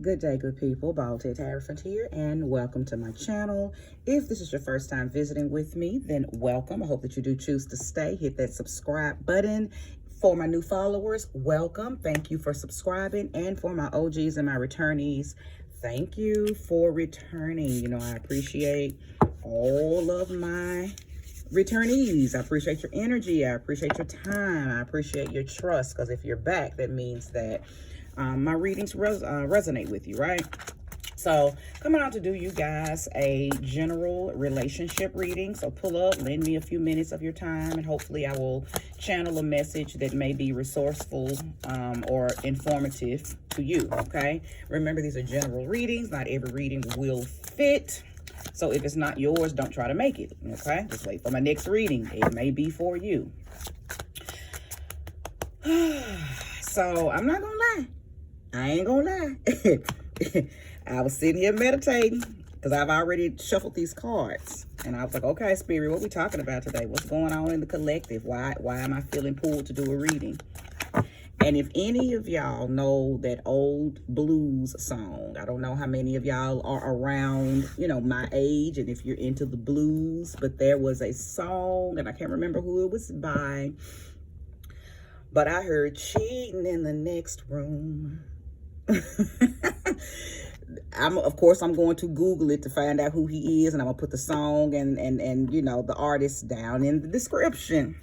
Good day, good people. Bald Head Hierophant here, and welcome to my channel. If this is your first time visiting with me, then welcome. I hope that you do choose to stay. Hit that subscribe button. For my new followers, welcome. Thank you for subscribing. And for my OGs and my returnees, thank you for returning. You know, I appreciate all of my returnees. I appreciate your energy. I appreciate your time. I appreciate your trust, because if you're back, that means that my readings resonate with you, right? So coming on to do you guys a general relationship reading. So pull up, lend me a few minutes of your time, and hopefully I will channel a message that may be resourceful or informative to you, okay? Remember, these are general readings. Not every reading will fit. So if it's not yours, don't try to make it, okay? Just wait for my next reading. It may be for you. So I'm not gonna lie. I ain't gonna lie. I was sitting here meditating because I've already shuffled these cards. And I was like, okay, Spirit, what we talking about today? What's going on in the collective? Why am I feeling pulled to do a reading? And if any of y'all know that old blues song, I don't know how many of y'all are around, you know, my age, and if you're into the blues, but there was a song, and I can't remember who it was by, but I heard cheating in the next room. Of course, I'm going to Google it to find out who he is, and I'm gonna put the song and you know, the artist down in the description.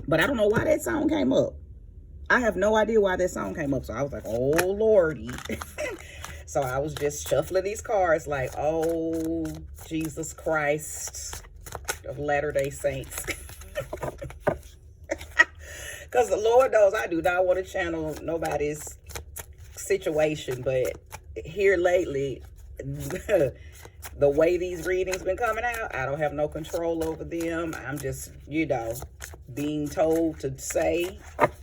But I don't know why that song came up. I have no idea why that song came up. So I was like, oh Lordy. So I was just shuffling these cards like, oh Jesus Christ of Latter-day Saints. Because the Lord knows I do not want to channel nobody's situation, but here lately, the way these readings been coming out, I don't have no control over them. I'm just, you know, being told to say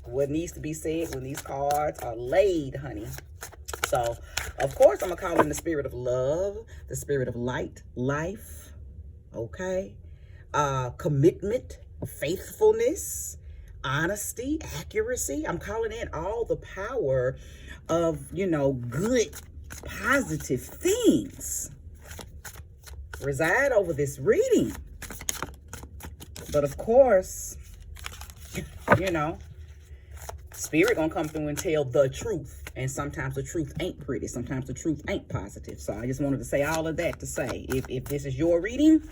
what needs to be said when these cards are laid, honey. So, of course, I'm going to call in the spirit of love, the spirit of light, life, okay? Commitment, faithfulness, honesty, accuracy. I'm calling in all the power of, you know, good, positive things reside over this reading. But of course, you know, Spirit gonna come through and tell the truth. And sometimes the truth ain't pretty. Sometimes the truth ain't positive. So I just wanted to say all of that to say, if this is your reading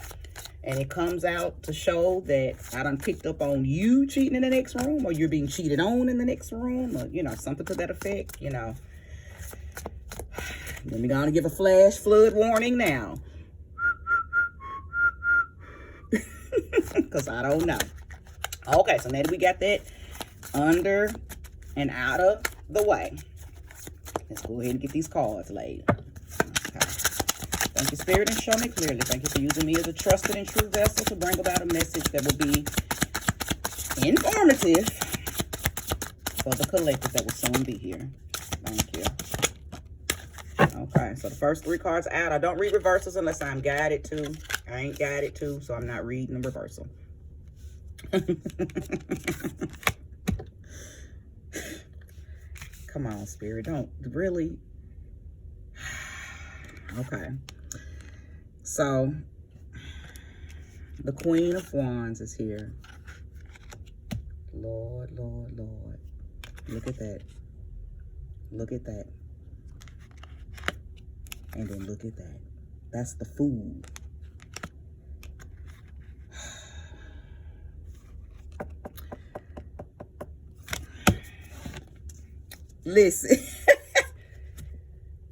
and it comes out to show that I done picked up on you cheating in the next room, or you're being cheated on in the next room, or, you know, something to that effect, you know, let me go on and give a flash flood warning now. Because I don't know. Okay, so now that we got that under and out of the way, let's go ahead and get these cards laid. Okay. Thank you, Spirit, and show me clearly. Thank you for using me as a trusted and true vessel to bring about a message that will be informative for the collective that will soon be here. Thank you. Okay, so the first three cards out. I don't read reversals unless I'm guided to. I ain't guided to, so I'm not reading the reversal. Come on, Spirit, don't really. Okay, so the Queen of Wands is here. Lord, Lord, Lord, look at that. Look at that. And then look at that. That's the Fool. Listen,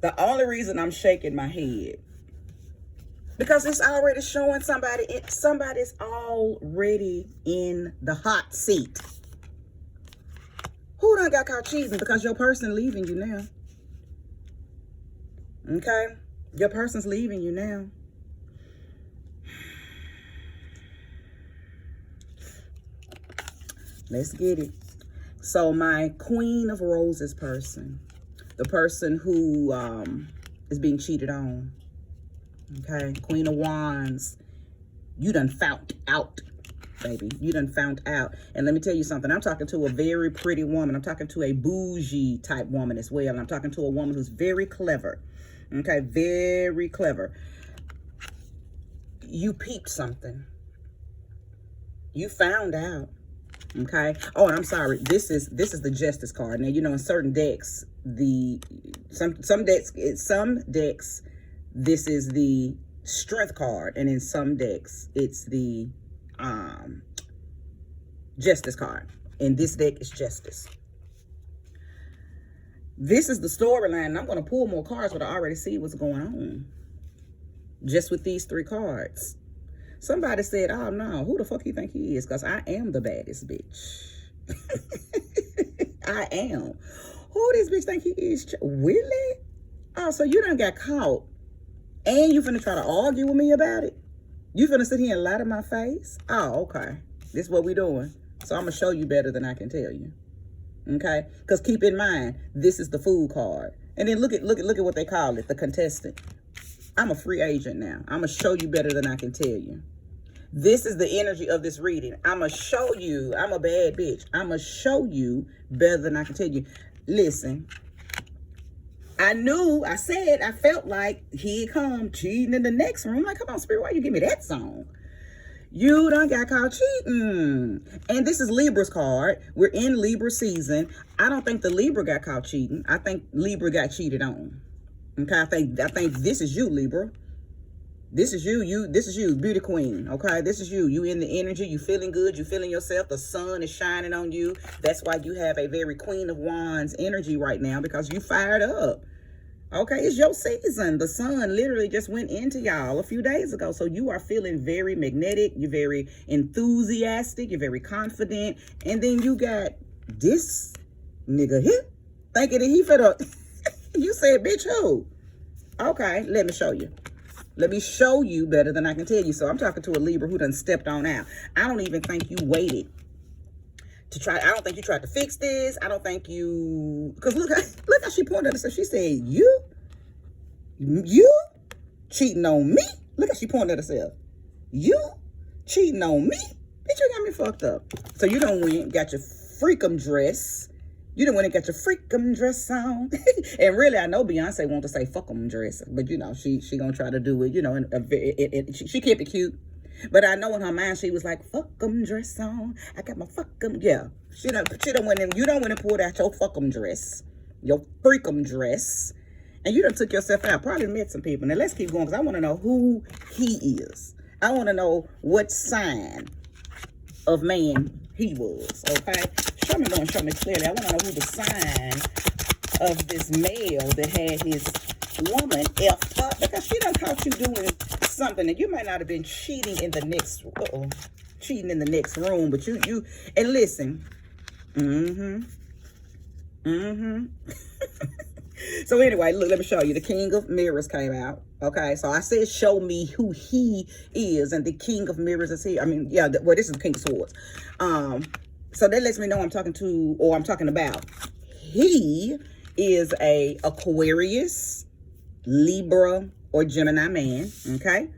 the only reason I'm shaking my head, because it's already showing somebody's already in the hot seat. Who done got caught cheating? Because your person leaving you now. Okay? Your person's leaving you now. Let's get it. So my Queen of Roses person, the person who is being cheated on, okay? Queen of Wands, you done found out baby. You done found out. And let me tell you something. I'm talking to a very pretty woman. I'm talking to a bougie type woman as well. And I'm talking to a woman who's very clever. Okay, very clever. You peeped something. You found out. Okay. Oh, and I'm sorry. This is the Justice card. Now, you know, in certain decks, some decks, this is the Strength card, and in some decks, it's the Justice card. In this deck, it's Justice. This is the storyline, and I'm going to pull more cards, but I already see what's going on. Just with these 3 cards. Somebody said, oh, no, who the fuck you think he is? Because I am the baddest bitch. I am. Who this bitch think he is? Really? Oh, so you done got caught. And you finna try to argue with me about it? You finna sit here and lie to my face? Oh, okay. This is what we doing. So I'm going to show you better than I can tell you. Okay? Because keep in mind, this is the Fool card. And then look at what they call it, the contestant. I'm a free agent now. I'm going to show you better than I can tell you. This is the energy of this reading. I'm going to show you. I'm a bad bitch. I'm going to show you better than I can tell you. Listen. I felt like he'd come cheating in the next room. Like, come on, Spirit, why you give me that song? You done got caught cheating. And this is Libra's card. We're in Libra season. I don't think the Libra got caught cheating. I think Libra got cheated on. Okay, I think this is you, Libra. This is you. This is you, beauty queen. Okay, this is you. You in the energy. You feeling good. You feeling yourself. The sun is shining on you. That's why you have a very Queen of Wands energy right now, because you fired up. Okay, it's your season. The sun literally just went into y'all a few days ago. So you are feeling very magnetic. You're very enthusiastic. You're very confident. And then you got this nigga here thinking that he finna... You said, bitch, who? Okay, let me show you. Let me show you better than I can tell you. So I'm talking to a Libra who done stepped on out. I don't even think you waited to try. I don't think you tried to fix this. I don't think you... Because look how she pointed at herself. She said, you cheating on me? Look how she pointed at herself. You cheating on me? Bitch, you got me fucked up. So you done went, got your FREAKUM dress. You done went and got your FREAKUM dress on. And really, I know Beyonce wants to say fuckum dress. But, you know, she gonna try to do it, you know, she kept it cute. But I know in her mind, she was like, fuckum dress on. I got my fuckum. Yeah. She done went and, you done went and pulled out your fuckum dress. Your FREAKUM dress. And you done took yourself out. Probably met some people. Now, let's keep going, because I want to know who he is. I want to know what sign of man he was, okay? Show me, Lord, show me clearly. I want to know who the sign of this male that had his woman effed up, because she done caught you doing something that you might not have been cheating in the next, cheating in the next room, but you, and listen, So anyway, look, let me show you. The King of Mirrors came out. Okay, so I said show me who he is, and the King of Mirrors is here. I mean, yeah, well, this is the King of Swords. So that lets me know I'm talking to, or I'm talking about. He is a Aquarius, Libra, or Gemini man, okay?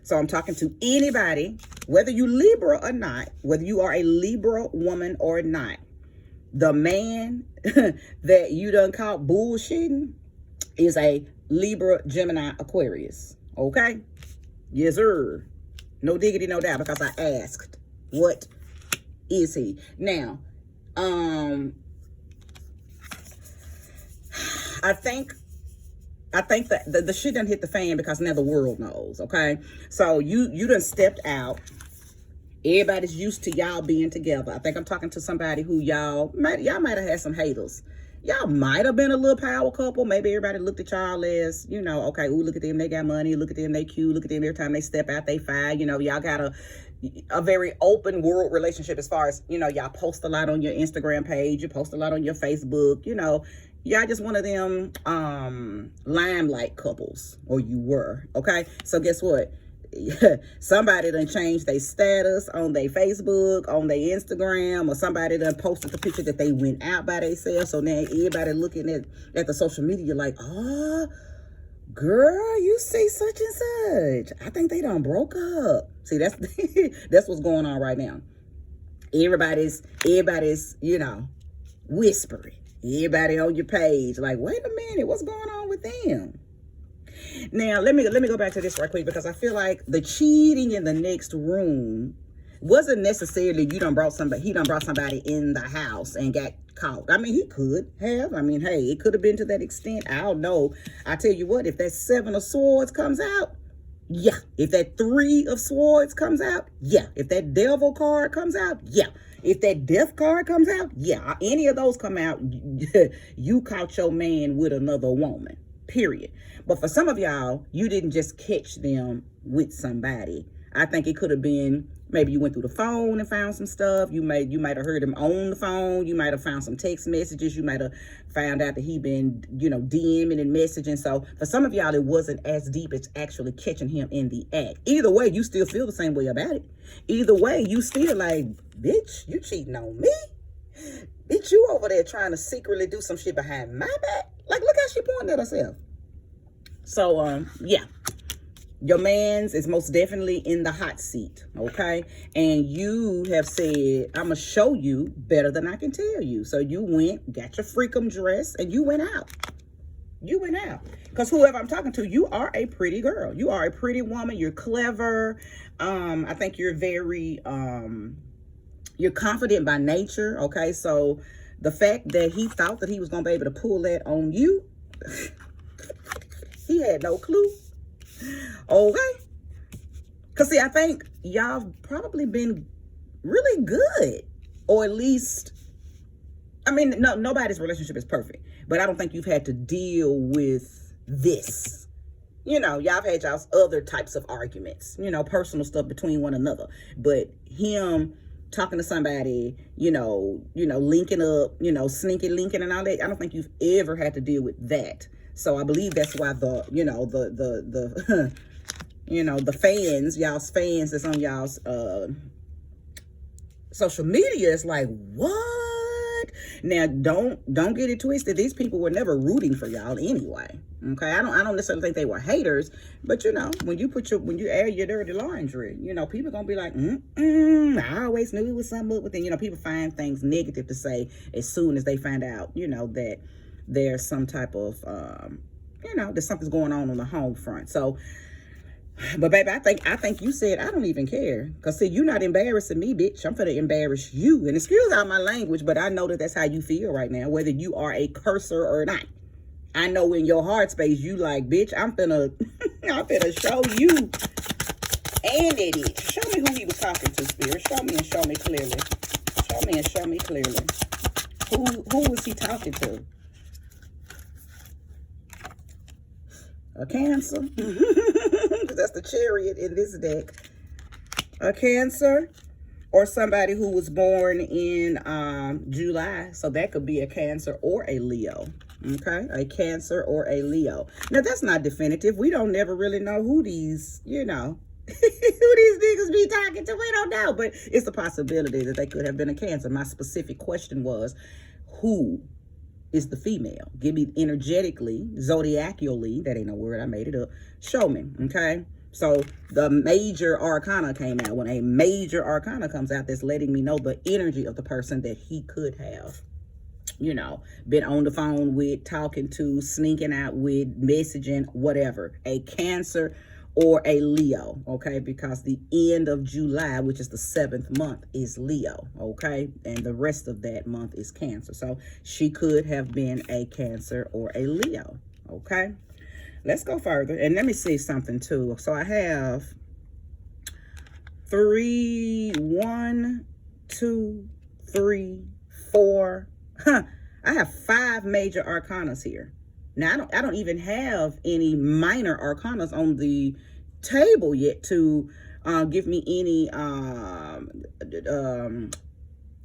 So I'm talking to anybody, whether you Libra or not, whether you are a Libra woman or not. The man that you done caught bullshitting is a Libra, Gemini, Aquarius. Okay? Yes, sir. No diggity, no doubt, because I asked, what is he? Now, I think that the shit done hit the fan, because now the world knows, okay? So you done stepped out. Everybody's used to y'all being together. I think I'm talking to somebody who y'all might have had some haters. Y'all might have been a little power couple. Maybe everybody looked at y'all as, you know, okay, ooh, look at them, they got money. Look at them, they cute. Look at them, every time they step out, they fine. You know, y'all got a very open world relationship, as far as, you know, y'all post a lot on your Instagram page. You post a lot on your Facebook. You know, y'all just one of them limelight couples, or you were, okay? So guess what? Somebody done changed their status on their Facebook, on their Instagram, or somebody done posted the picture that they went out by themselves. So now everybody looking at the social media like, oh, girl, you see such and such. I think they done broke up. See, that's that's what's going on right now. Everybody's, you know, whispering. Everybody on your page, like, wait a minute, what's going on with them? Now, let me go back to this right quick, because I feel like the cheating in the next room wasn't necessarily he done brought somebody in the house and got caught. I mean, he could have. I mean, hey, it could have been to that extent. I don't know. I tell you what, if that 7 of Swords comes out, yeah. If that 3 of Swords comes out, yeah. If that Devil card comes out, yeah. If that Death card comes out, yeah. Any of those come out, you caught your man with another woman, period. But for some of y'all, you didn't just catch them with somebody. I think it could have been, maybe you went through the phone and found some stuff. You might have heard him on the phone. You might have found some text messages. You might have found out that he been, you know, DMing and messaging. So for some of y'all, it wasn't as deep as actually catching him in the act. Either way, you still feel the same way about it. Either way, you still like, bitch, you cheating on me? Bitch, you over there trying to secretly do some shit behind my back? Like, look how she pointed at herself. So, yeah. Your man's is most definitely in the hot seat, okay? And you have said, I'm going to show you better than I can tell you. So you went, got your FREAKUM dress, and you went out. You went out. Because whoever I'm talking to, you are a pretty girl. You are a pretty woman. You're clever. I think you're very, you're confident by nature, okay? So the fact that he thought that he was going to be able to pull that on you, he had no clue. Okay, because see, I think y'all probably been really good, or at least, I mean, nobody's relationship is perfect, but I don't think you've had to deal with this. You know, y'all have had y'all's other types of arguments, you know, personal stuff between one another, but him talking to somebody, you know, linking up, you know, sneaky linking and all that, I don't think you've ever had to deal with that. So I believe that's why the, you know, the you know, the fans, y'all's fans that's on y'all's social media is like, what? Now, don't get it twisted. These people were never rooting for y'all anyway. Okay, I don't necessarily think they were haters, but you know, when you air your dirty laundry, you know, people gonna be like, I always knew it was something up with it. You know, people find things negative to say as soon as they find out, you know, that there's some type of, you know, there's something's going on the home front. So, but baby, I think you said, I don't even care. Because see, you're not embarrassing me, bitch. I'm finna embarrass you. And excuse out my language, but I know that that's how you feel right now, whether you are a cursor or not. I know in your heart space, you like, bitch, I'm finna show you. And it is. Show me who he was talking to, Spirit. Show me and show me clearly. Show me and show me clearly. Who was he talking to? A Cancer. That's the Chariot in this deck. A Cancer, or somebody who was born in July. So that could be a Cancer or a Leo. Okay, a Cancer or a Leo. Now that's not definitive. We don't never really know who these, you know, who these niggas be talking to. We don't know, but it's a possibility that they could have been a Cancer. My specific question was, who is the female? Give me energetically, zodiacally, that ain't no word, I made it up. Show me, okay? So the major arcana came out. When a major arcana comes out, that's letting me know the energy of the person that he could have, you know, been on the phone with, talking to, sneaking out with, messaging, whatever. A Cancer or a Leo, okay? Because the end of July, which is the 7th month, is Leo, okay? And the rest of that month is Cancer. So she could have been a Cancer or a Leo, okay? Let's go further. And let me see something too. So I have 3, 1, 2, 3, 4. I have 5 major arcanas here. Now, I don't even have any minor arcanas on the table yet to give me any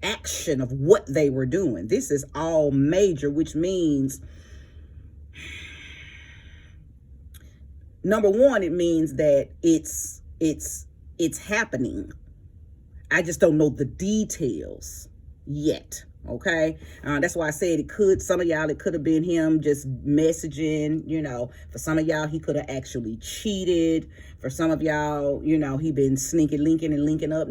action of what they were doing. This is all major, which means, number one, it means that it's happening. I just don't know the details yet. Okay, that's why I said it could. Some of y'all, it could have been him just messaging. You know, for some of y'all, he could have actually cheated. For some of y'all, you know, he been sneaking, linking up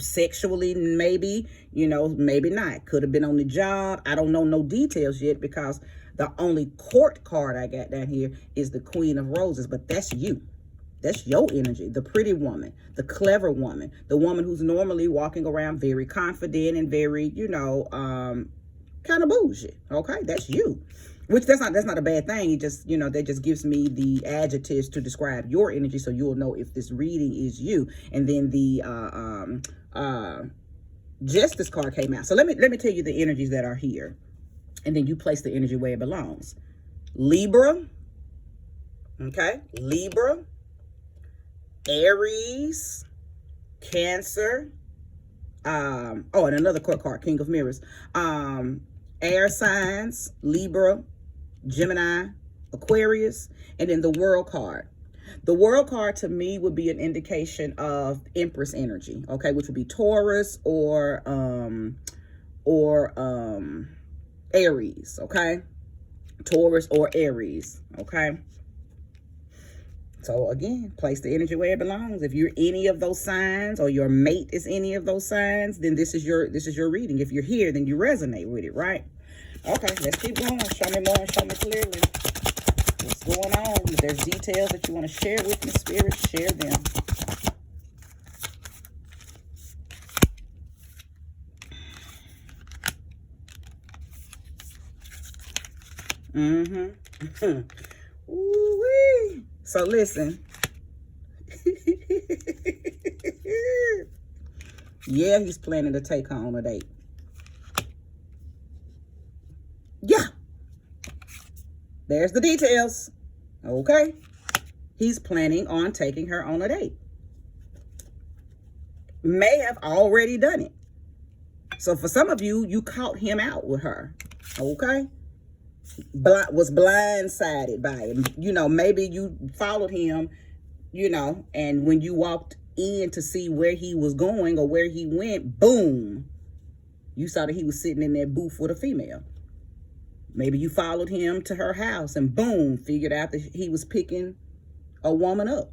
sexually, maybe. You know, maybe not. Could have been on the job. I don't know no details yet, because the only court card I got down here is the Queen of Roses. But that's you. That's your energy, the pretty woman, the clever woman, the woman who's normally walking around very confident and very, you know, kind of bougie. Okay, that's you. Which that's not a bad thing. It just, you know, that just gives me the adjectives to describe your energy, so you'll know if this reading is you. And then the Justice card came out. So let me tell you the energies that are here, and then you place the energy where it belongs. Libra. Okay, Libra. Aries, Cancer, and another court card, King of Mirrors, air signs, Libra, Gemini, Aquarius, and then the World card. The World card to me would be an indication of Empress energy, okay, which would be Taurus or Aries, okay, Taurus or Aries, okay. So again, place the energy where it belongs. If you're any of those signs, or your mate is any of those signs, then this is your reading. If you're here, then you resonate with it, right? Okay, let's keep going. Show me more and show me clearly what's going on. If there's details that you want to share with me, Spirit, share them. Ooh-wee. So listen. Yeah, he's planning to take her on a date. Yeah. There's the details. Okay. He's planning on taking her on a date. May have already done it. So for some of you, you caught him out with her. Okay. Was blindsided by him. You know, maybe you followed him, you know, and when you walked in to see where he was going or where he went, boom, you saw that he was sitting in that booth with a female. Maybe you followed him to her house and boom, figured out that he was picking a woman up.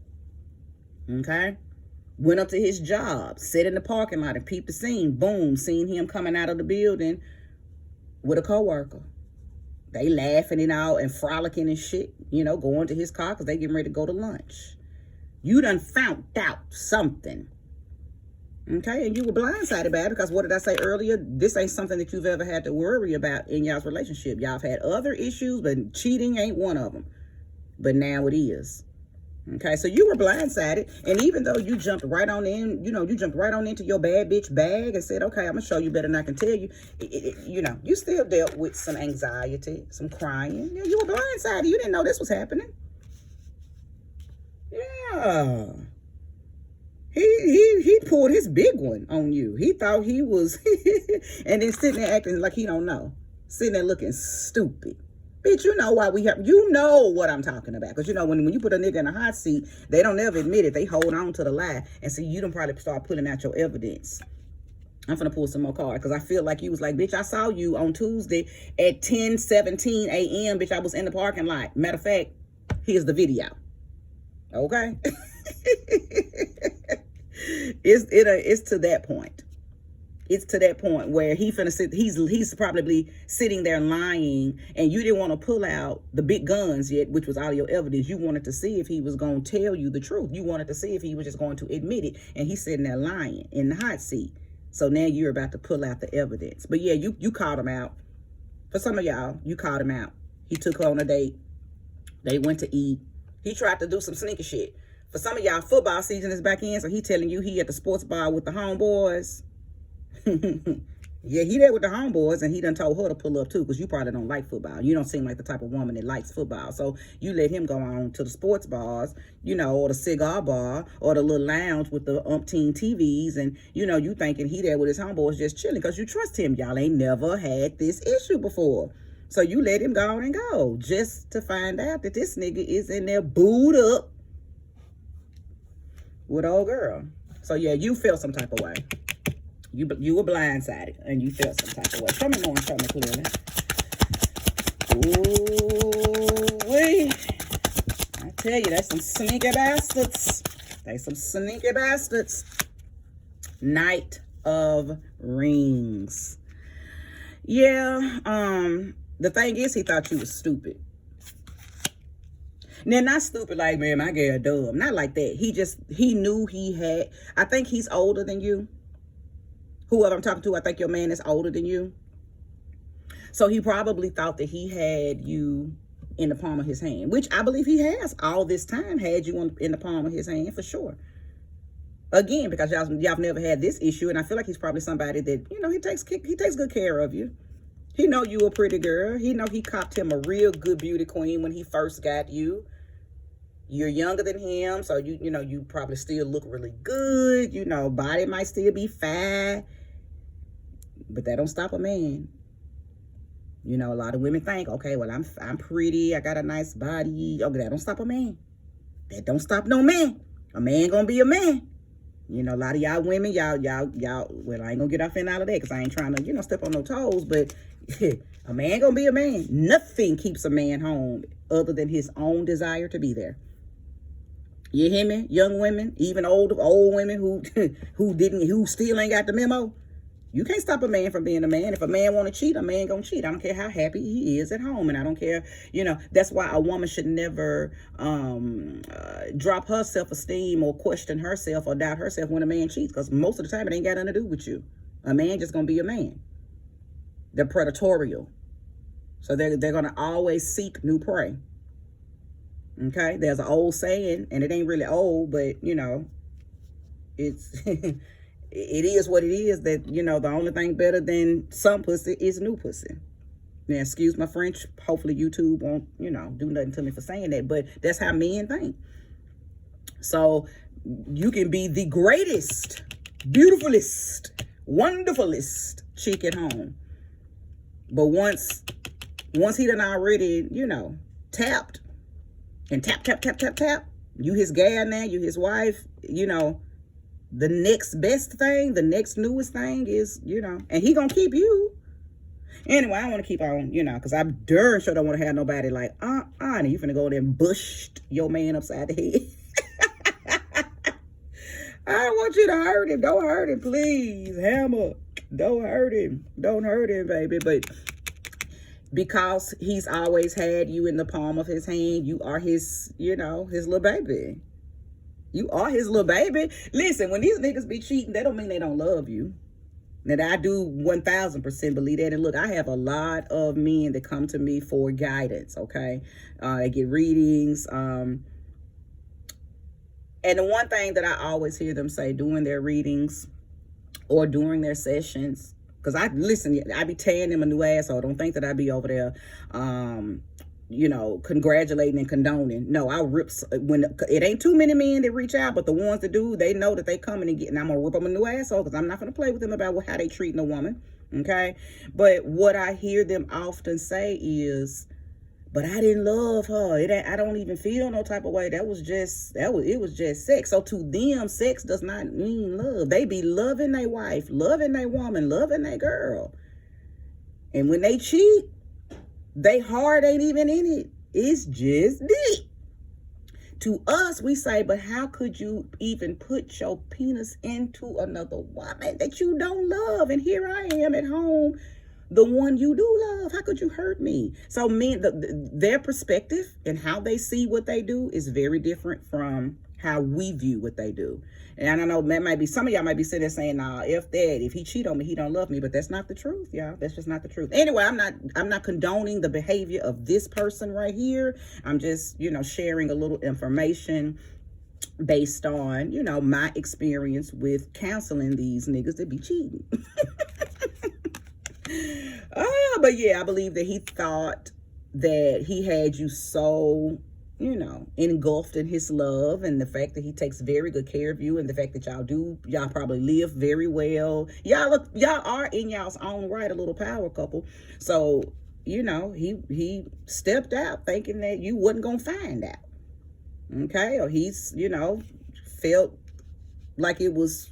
Okay. Went up to his job, sat in the parking lot and peeped the scene. Boom, seen him coming out of the building with a coworker. They laughing and all and frolicking and shit, you know, going to his car because they getting ready to go to lunch. You done found out something. Okay, and you were blindsided by it because what did I say earlier? This ain't something that you've ever had to worry about in y'all's relationship. Y'all have had other issues, but cheating ain't one of them. But now it is. Okay, so you were blindsided, and even though you jumped right on in, you know, you jumped right on into your bad bitch bag and said, okay, I'm going to show you better than I can tell you, you know, you still dealt with some anxiety, some crying. You were blindsided. You didn't know this was happening. Yeah. He pulled his big one on you. He thought he was, and then sitting there acting like he don't know. Sitting there looking stupid. Bitch, you know why we have, you know what I'm talking about. Because, you know, when you put a nigga in a hot seat, they don't ever admit it. They hold on to the lie. And see, you done probably start putting out your evidence. I'm going to pull some more cards. Because I feel like you was like, bitch, I saw you on Tuesday at 10:17 a.m. Bitch, I was in the parking lot. Matter of fact, here's the video. Okay? It's to that point. It's to that point where he's probably sitting there lying, and you didn't want to pull out the big guns yet, which was all your evidence. You wanted to see if he was going to tell you the truth. You wanted to see if he was just going to admit it, and he's sitting there lying in the hot seat. So now you're about to pull out the evidence. But yeah, you caught him out. For some of y'all, you caught him out. He took her on a date. They went to eat. He tried to do some sneaky shit. For some of y'all, football season is back in, so he telling you he at the sports bar with the homeboys. Yeah, he there with the homeboys, and he done told her to pull up too, because you probably don't like football. You don't seem like the type of woman that likes football. So you let him go on to the sports bars, you know, or the cigar bar, or the little lounge with the umpteen TVs, and, you know, you thinking he there with his homeboys just chilling because you trust him. Y'all ain't never had this issue before. So you let him go and go, just to find out that this nigga is in there booed up with old girl. So yeah, you feel some type of way. You were blindsided and you felt some type of way. Show me more and show me clearly. Ooh, wee. I tell you, that's some sneaky bastards. They some sneaky bastards. Knight of Rings. Yeah, the thing is, he thought you was stupid. Now, not stupid like, man, my girl dumb. Not like that. He knew he had, I think he's older than you. Whoever I'm talking to, I think your man is older than you. So he probably thought that he had you in the palm of his hand, which I believe he has all this time had you in the palm of his hand for sure. Again, because y'all never had this issue, and I feel like he's probably somebody that, you know, he takes good care of you. He know you a pretty girl. He know he copped him a real good beauty queen when he first got you. You're younger than him, so you know, you probably still look really good. You know, body might still be fat, but that don't stop a man. You know, a lot of women think, okay, well, I'm pretty, I got a nice body. Okay, that don't stop a man. That don't stop no man. A man gonna be a man. You know, a lot of y'all women, y'all, well, I ain't gonna get off in all of that because I ain't trying to, you know, step on no toes, but a man gonna be a man. Nothing keeps a man home other than his own desire to be there. You hear me? Young women, even old women who still ain't got the memo. You can't stop a man from being a man. If a man want to cheat, a man gonna cheat. I don't care how happy he is at home, and I don't care, you know. That's why a woman should never drop her self-esteem or question herself or doubt herself when a man cheats, because most of the time it ain't got nothing to do with you. A man just gonna be a man. They're predatorial, so they're gonna always seek new prey. Okay, there's an old saying, and it ain't really old, but you know, it's it is what it is, that, you know, the only thing better than some pussy is new pussy. Now, excuse my French. Hopefully YouTube won't, you know, do nothing to me for saying that, but that's how men think. So you can be the greatest, beautifulest, wonderfulest chick at home, but once he done already, you know, tapped and tap, you his gal now, you his wife, you know, the next best thing, the next newest thing is, you know, and he gonna keep you. Anyway, I want to keep on, you know, because I darn sure don't want to have nobody like, and you finna go there and bush your man upside the head. I don't want you to hurt him. Don't hurt him, please. Hammer. Don't hurt him. Don't hurt him, baby. But because he's always had you in the palm of his hand, you are his, you know, his little baby. You are his little baby. Listen, when these niggas be cheating, that don't mean they don't love you. Now, I do 1000% believe that. And look, I have a lot of men that come to me for guidance, okay? They get readings. And the one thing that I always hear them say during their readings or during their sessions, because I be tearing them a new asshole. Don't think that I be over there, you know, congratulating and condoning. No, I rip, when it ain't too many men that reach out, but the ones that do, they know that they coming and getting, I'm gonna rip them a new asshole, because I'm not gonna play with them about how they treating a woman, okay? But what I hear them often say is, but I didn't love her. I don't even feel no type of way. It was just sex. So to them, sex does not mean love. They be loving their wife, loving their woman, loving their girl. And when they cheat, they heart ain't even in it. It's just deep. To us, we say, but how could you even put your penis into another woman that you don't love? And here I am at home, the one you do love. How could you hurt me? So men, their perspective and how they see what they do is very different from how we view what they do. And I don't know, that might be, some of y'all might be sitting there saying, nah, if he cheat on me, he don't love me. But that's not the truth, y'all. That's just not the truth. Anyway, I'm not condoning the behavior of this person right here. I'm just, you know, sharing a little information based on, you know, my experience with counseling these niggas that be cheating. But yeah, I believe that he thought that he had you so, you know, engulfed in his love, and the fact that he takes very good care of you, and the fact that y'all probably live very well. Y'all are in y'all's own right a little power couple. So, you know, he stepped out thinking that you wasn't gonna find out. Okay, or he's, you know, felt like it was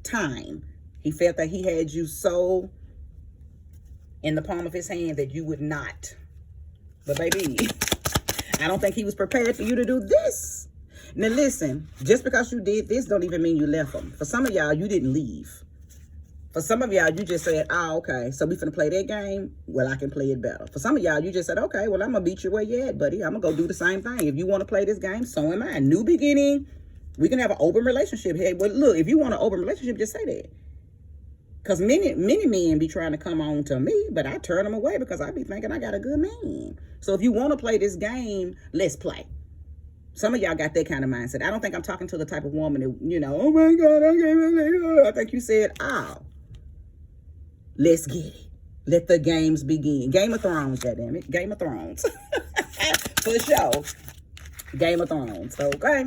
time. He felt that he had you so in the palm of his hand that you would not. But baby, I don't think he was prepared for you to do this. Now listen, just because you did this don't even mean you left him. For some of y'all, you didn't leave. For some of y'all, you just said, oh, okay, so we finna play that game? Well, I can play it better. For some of y'all, you just said, okay, well, I'm gonna beat you where you at, buddy. I'm gonna go do the same thing. If you wanna play this game, so am I. New beginning. We can have an open relationship. Hey, but look, if you want an open relationship, just say that. Because many men be trying to come on to me, but I turn them away because I be thinking I got a good man. So if you want to play this game, let's play. Some of y'all got that kind of mindset. I don't think I'm talking to the type of woman that, you know, oh my God, I can't believe it. I think you said, oh, let's get it. Let the games begin. Game of Thrones, goddammit. Game of Thrones. For sure. Game of Thrones, okay?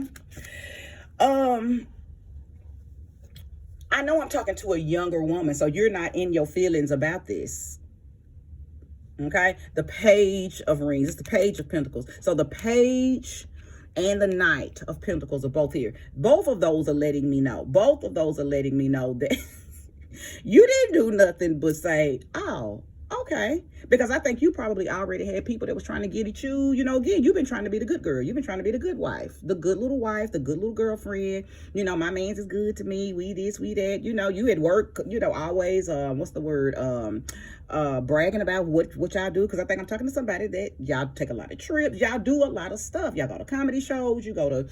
I know I'm talking to a younger woman, so you're not in your feelings about this. Okay? The Page of Rings. It's the Page of Pentacles. So the Page and the Knight of Pentacles are both here. Both of those are letting me know. Both of those are letting me know that you didn't do nothing but say, oh, okay. Because I think you probably already had people that was trying to get at you. You know, again, you've been trying to be the good girl. You've been trying to be the good wife, the good little wife, the good little girlfriend. You know, my man's is good to me. We this, we that. You know, you at work, you know, always, what's the word? Bragging about what y'all do. Because I think I'm talking to somebody that y'all take a lot of trips. Y'all do a lot of stuff. Y'all go to comedy shows. You go to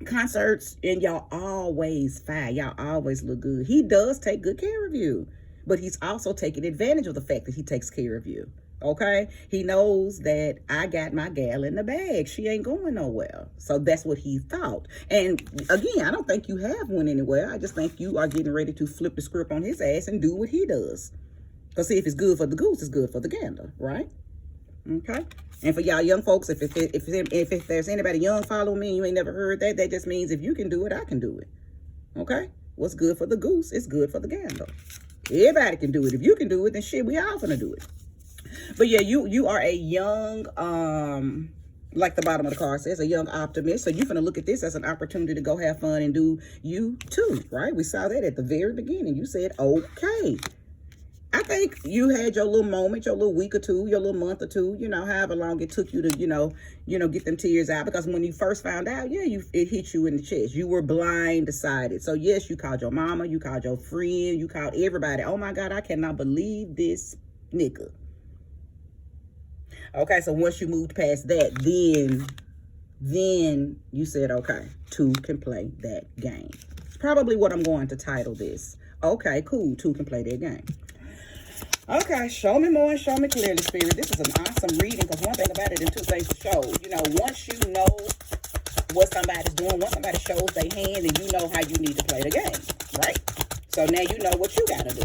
concerts. And y'all always fine. Y'all always look good. He does take good care of you. But he's also taking advantage of the fact that he takes care of you, okay? He knows that I got my gal in the bag. She ain't going nowhere. So that's what he thought. And again, I don't think you have went anywhere. I just think you are getting ready to flip the script on his ass and do what he does. Because see, if it's good for the goose, it's good for the gander, right? Okay? And for y'all young folks, if there's anybody young following me and you ain't never heard that, that just means if you can do it, I can do it. Okay? What's good for the goose is good for the gander. Everybody can do it. If you can do it, then shit, we all gonna do it. But yeah, you are a young, like the bottom of the card says, a young optimist. So you're gonna look at this as an opportunity to go have fun and do you too, right? We saw that at the very beginning. You said, okay. I think you had your little moment, your little week or two, your little month or two, you know, however long it took you to, you know, get them tears out. Because when you first found out, yeah, it hit you in the chest. You were blindsided. So yes, you called your mama, you called your friend, you called everybody. Oh my God, I cannot believe this nigga. Okay, so once you moved past that, then you said, okay, two can play that game. It's probably what I'm going to title this. Okay, cool, two can play that game. Okay, show me more and show me clearly, Spirit. This is an awesome reading because one thing about it and two things to show. You know, once you know what somebody's doing, once somebody shows their hand, then you know how you need to play the game, right? So now you know what you got to do.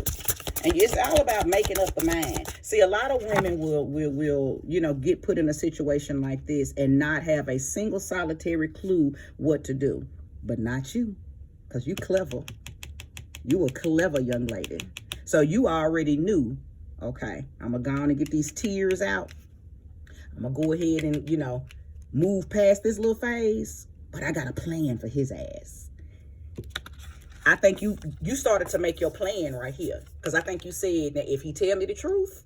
And it's all about making up the mind. See, a lot of women will you know, get put in a situation like this and not have a single solitary clue what to do. But not you, because you clever. You a clever young lady. So you already knew, okay, I'm going to go on and get these tears out. I'm going to go ahead and, you know, move past this little phase. But I got a plan for his ass. I think you started to make your plan right here. Because I think you said that if he tell me the truth,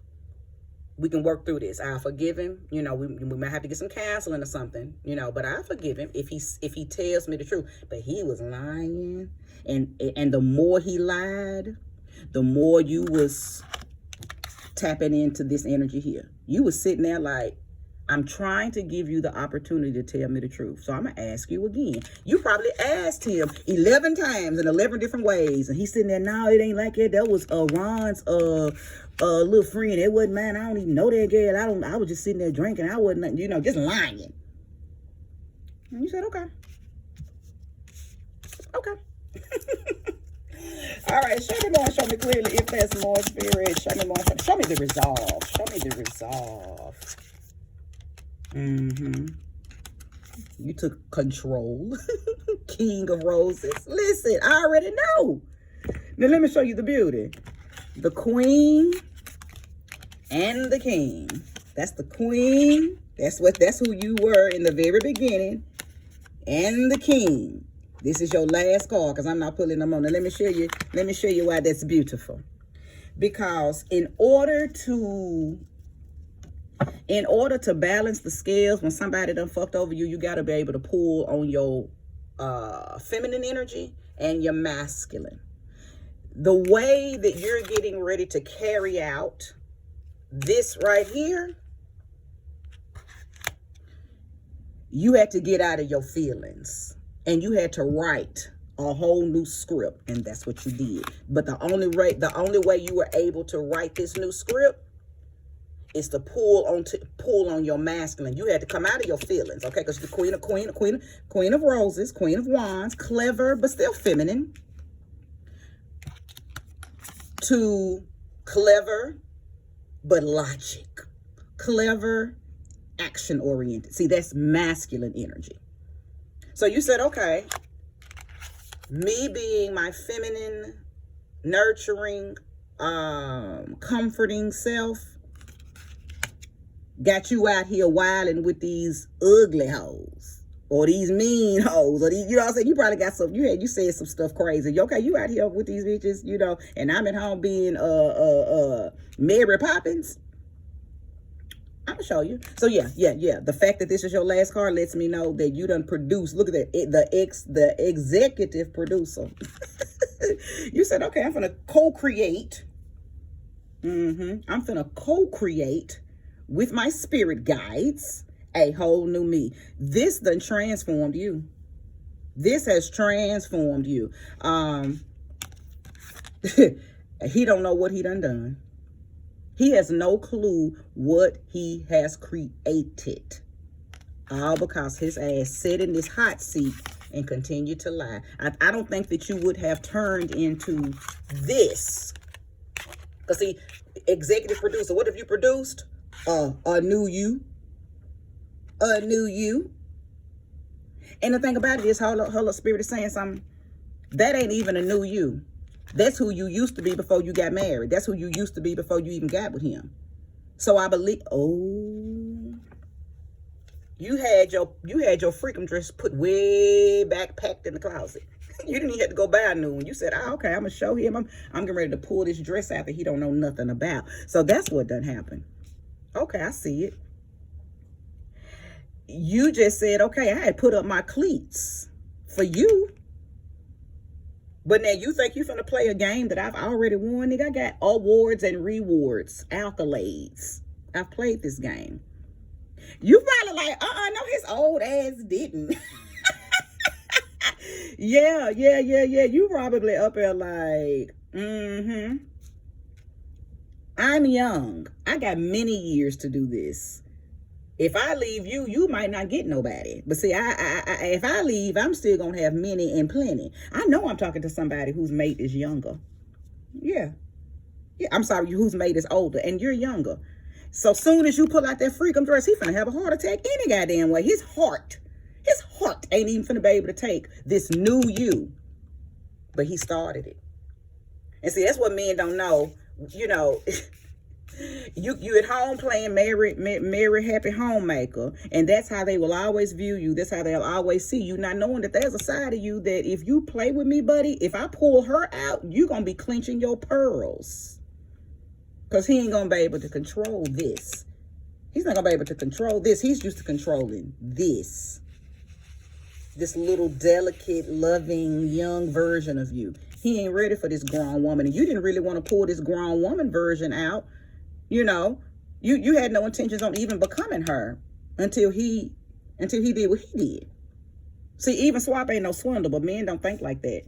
we can work through this. I'll forgive him. You know, we might have to get some counseling or something, you know, but I'll forgive him if he tells me the truth. But he was lying. And the more he lied, the more you was tapping into this energy here. You was sitting there like, I'm trying to give you the opportunity to tell me the truth. So I'm going to ask you again. You probably asked him 11 times in 11 different ways. And he's sitting there, no, it ain't like that. That was Ron's little friend. It wasn't mine. I don't even know that girl. I was just sitting there drinking. I wasn't, you know, just lying. And you said, okay. Okay. All right, show me more, show me clearly if there's more, Spirit. Show me more, show me the resolve. Show me the resolve. You took control. King of Roses. Listen, I already know. Now let me show you the beauty. The Queen and the King. That's the Queen. That's who you were in the very beginning. And the King. This is your last card because I'm not pulling them on. Now, let me show you why that's beautiful. Because in order to balance the scales, when somebody done fucked over you, you got to be able to pull on your feminine energy and your masculine. The way that you're getting ready to carry out this right here, you had to get out of your feelings and you had to write a whole new script, and that's what you did. But the only way you were able to write this new script is to pull on your masculine. You had to come out of your feelings, okay? Because the queen of roses, queen of wands, clever but still feminine, to clever but logic, clever, action oriented. See, that's masculine energy. So you said, okay, me being my feminine, nurturing, comforting self, got you out here wilding with these ugly hoes or these mean hoes or these, you know what I'm saying? You probably got some, you said some stuff crazy. Okay, you out here with these bitches, you know, and I'm at home being Mary Poppins. I'm gonna show you. So yeah. The fact that this is your last card lets me know that you done produced. Look at that, the executive producer. You said, okay, I'm gonna co-create. I'm gonna co-create with my spirit guides a whole new me. This done transformed you. This has transformed you. He don't know what he done. He has no clue what he has created. All because his ass sat in this hot seat and continued to lie. I don't think that you would have turned into this. Because see, executive producer, what have you produced? A new you. A new you. And the thing about it is, hold up, spirit is saying something. That ain't even a new you. That's who you used to be before you got married. That's who you used to be before you even got with him. So I believe, you had your freakum dress put way back, packed in the closet. You didn't even have to go buy a new one. You said, okay, I'm gonna show him. I'm getting ready to pull this dress out that he don't know nothing about. So that's what done happened. Okay, I see it. You just said, okay, I had put up my cleats for you. But now you think you're finna play a game that I've already won? Nigga, I got awards and rewards, accolades. I've played this game. You probably like, no, his old ass didn't. Yeah. You probably up there like, I'm young. I got many years to do this. If I leave you, you might not get nobody. But see, if I leave, I'm still going to have many and plenty. I know I'm talking to somebody whose mate is younger. Yeah, I'm sorry, whose mate is older and you're younger. So soon as you pull out that freakum dress, he's finna have a heart attack any goddamn way. His heart ain't even finna be able to take this new you. But he started it. And see, that's what men don't know. You know, you at home playing merry happy homemaker, and that's how they will always view you. That's how they'll always see you, not knowing that there's a side of you that if you play with me, buddy, if I pull her out, you're gonna be clenching your pearls, because he ain't gonna be able to control this. He's not gonna be able to control this. He's used to controlling this little delicate, loving, young version of you. He ain't ready for this grown woman, and you didn't really want to pull this grown woman version out. You know, you had no intentions on even becoming her until he did what he did. See, even swap ain't no swindle, but men don't think like that.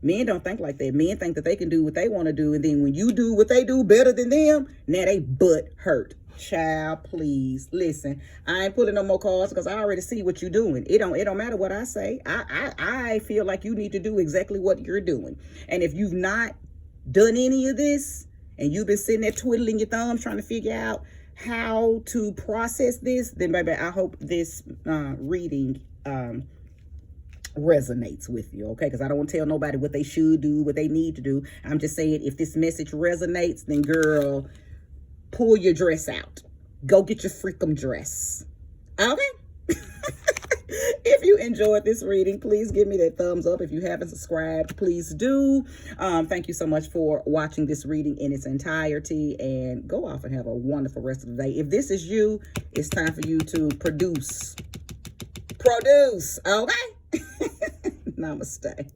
Men don't think like that. Men think that they can do what they want to do, and then when you do what they do better than them, now they butt hurt. Child, please listen. I ain't pulling no more cards because I already see what you're doing. It don't matter what I say. I feel like you need to do exactly what you're doing. And if you've not done any of this, and you've been sitting there twiddling your thumbs trying to figure out how to process this, then baby, I hope this reading resonates with you, okay? Because I don't want to tell nobody what they should do, what they need to do. I'm just saying, if this message resonates, then girl, pull your dress out. Go get your freakum dress, okay? enjoyed this reading, please give me that thumbs up. If you haven't subscribed, please do. Thank you so much for watching this reading in its entirety, and go off and have a wonderful rest of the day. If this is you, it's time for you to produce, okay? Namaste.